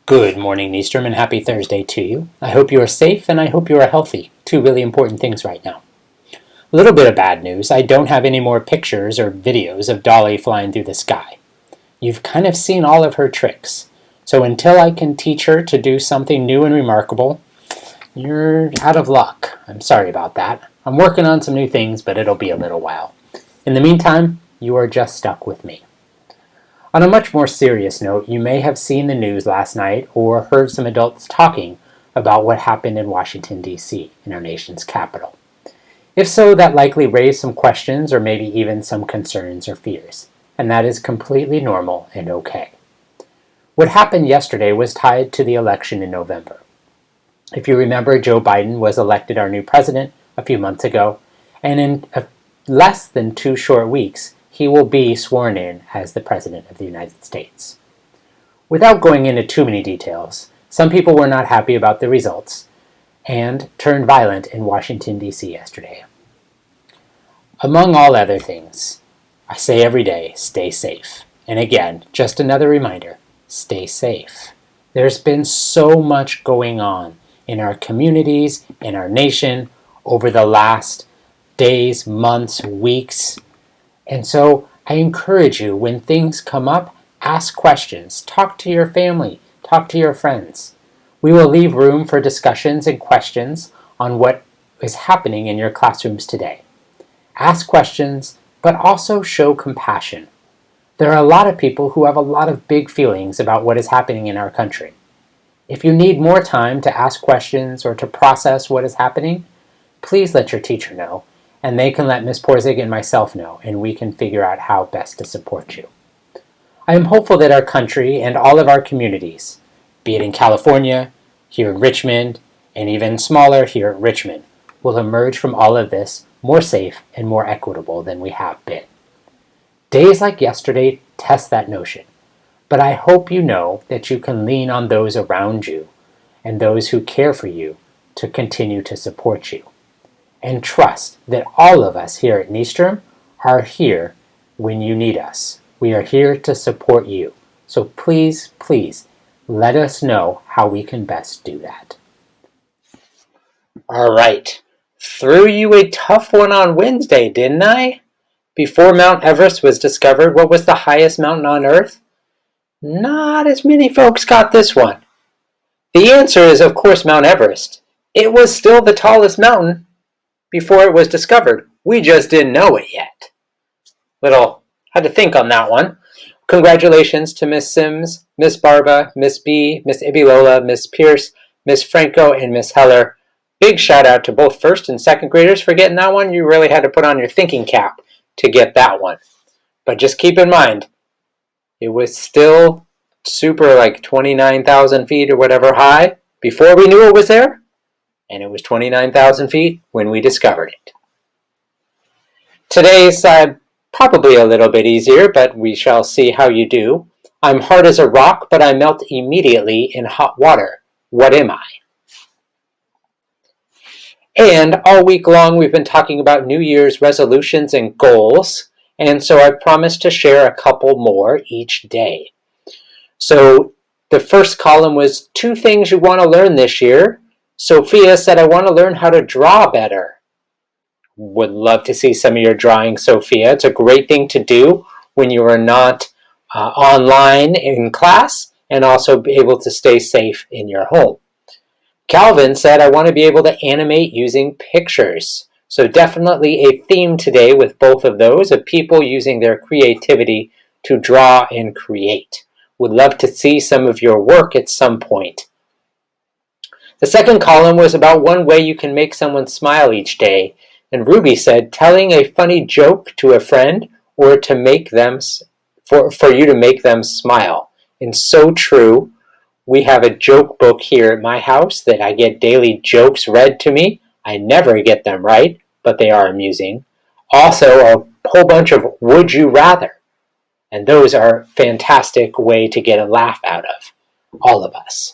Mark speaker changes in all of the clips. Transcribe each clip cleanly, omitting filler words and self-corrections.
Speaker 1: Good morning, Nystrom, and happy Thursday to you. I hope you are safe and I hope you are healthy. Two really important things right now. A little bit of bad news. I don't have any more pictures or videos of Dolly flying through the sky. You've kind of seen all of her tricks. So until I can teach her to do something new and remarkable, you're out of luck. I'm sorry about that. I'm working on some new things, but it'll be a little while. In the meantime, you are just stuck with me. On a much more serious note, you may have seen the news last night or heard some adults talking about what happened in Washington, D.C., in our nation's capital. If so, that likely raised some questions or maybe even some concerns or fears, and that is completely normal and okay. What happened yesterday was tied to the election in November. If you remember, Joe Biden was elected our new president a few months ago, and in less than 2 short weeks, he will be sworn in as the President of the United States. Without going into too many details, some people were not happy about the results and turned violent in Washington, D.C. yesterday. Among all other things, I say every day, stay safe. And again, just another reminder, stay safe. There's been so much going on in our communities, in our nation, over the last days, months, weeks. And so I encourage you, when things come up, ask questions. Talk to your family. Talk to your friends. We will leave room for discussions and questions on what is happening in your classrooms today. Ask questions, but also show compassion. There are a lot of people who have a lot of big feelings about what is happening in our country. If you need more time to ask questions or to process what is happening, please let your teacher know, and they can let Ms. Porzig and myself know, and we can figure out how best to support you. I am hopeful that our country and all of our communities, be it in California, here in Richmond, and even smaller here at Richmond, will emerge from all of this more safe and more equitable than we have been. Days like yesterday test that notion, but I hope you know that you can lean on those around you and those who care for you to continue to support you. And trust that all of us here at Nystrom are here when you need us. We are here to support you. So please, please, let us know how we can best do that. All right. Threw you a tough one on Wednesday, didn't I? Before Mount Everest was discovered, what was the highest mountain on Earth? Not as many folks got this one. The answer is, of course, Mount Everest. It was still the tallest mountain before it was discovered. We just didn't know it yet. Had to think on that one. Congratulations to Miss Sims, Miss Barba, Miss B, Miss Ibilola, Miss Pierce, Miss Franco, and Miss Heller. Big shout out to both first and second graders for getting that one. You really had to put on your thinking cap to get that one. But just keep in mind, it was still super, like 29,000 feet or whatever high before we knew it was there. And it was 29,000 feet when we discovered it. Today's probably a little bit easier, but we shall see how you do. I'm hard as a rock, but I melt immediately in hot water. What am I? And all week long we've been talking about New Year's resolutions and goals, and so I promised to share a couple more each day. So the first column was 2 things you want to learn this year. Sophia said, I want to learn how to draw better. Would love to see some of your drawing, Sophia. It's a great thing to do when you are not online in class and also be able to stay safe in your home. Calvin said, I want to be able to animate using pictures. So definitely a theme today with both of those, of people using their creativity to draw and create. Would love to see some of your work at some point. The second column was about one way you can make someone smile each day. And Ruby said, telling a funny joke to a friend or to make them, for you to make them smile. And so true. We have a joke book here at my house that I get daily jokes read to me. I never get them right, but they are amusing. Also, a whole bunch of would you rather. And those are a fantastic way to get a laugh out of, all of us.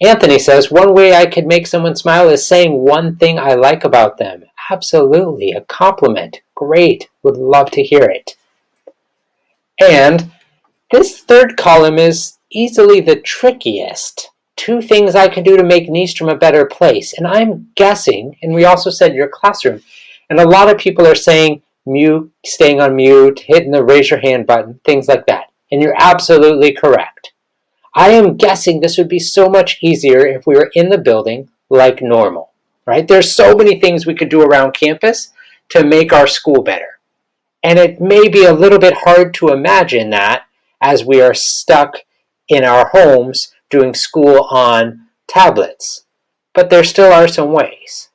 Speaker 1: Anthony says, one way I could make someone smile is saying one thing I like about them. Absolutely, a compliment. Great, would love to hear it. And this third column is easily the trickiest. 2 things I can do to make Nystrom a better place. And I'm guessing, and we also said your classroom, and a lot of people are saying mute, staying on mute, hitting the raise your hand button, things like that. And you're absolutely correct. I am guessing this would be so much easier if we were in the building like normal, right? There's so many things we could do around campus to make our school better. And it may be a little bit hard to imagine that as we are stuck in our homes doing school on tablets. But there still are some ways.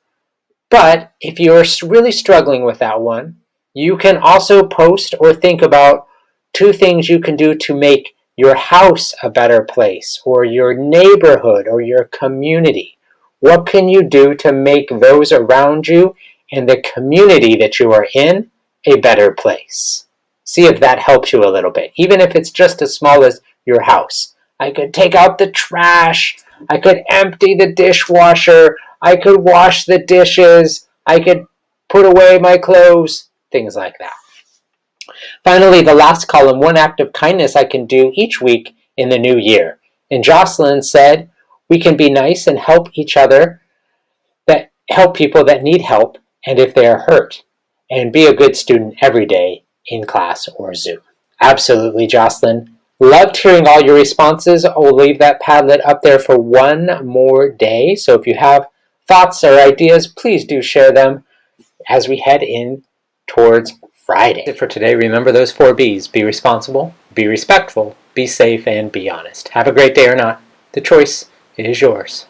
Speaker 1: But if you're really struggling with that one, you can also post or think about 2 things you can do to make your house a better place, or your neighborhood, or your community. What can you do to make those around you and the community that you are in a better place? See if that helps you a little bit, even if it's just as small as your house. I could take out the trash, I could empty the dishwasher, I could wash the dishes, I could put away my clothes, things like that. Finally, the last column, 1 act of kindness I can do each week in the new year. And Jocelyn said, we can be nice and help each other, that help people that need help, and if they are hurt, and be a good student every day in class or Zoom. Absolutely, Jocelyn. Loved hearing all your responses. We'll leave that Padlet up there for 1 more day. So if you have thoughts or ideas, please do share them as we head in towards Friday. For today, remember those 4 B's. Be responsible, be respectful, be safe, and be honest. Have a great day or not. The choice is yours.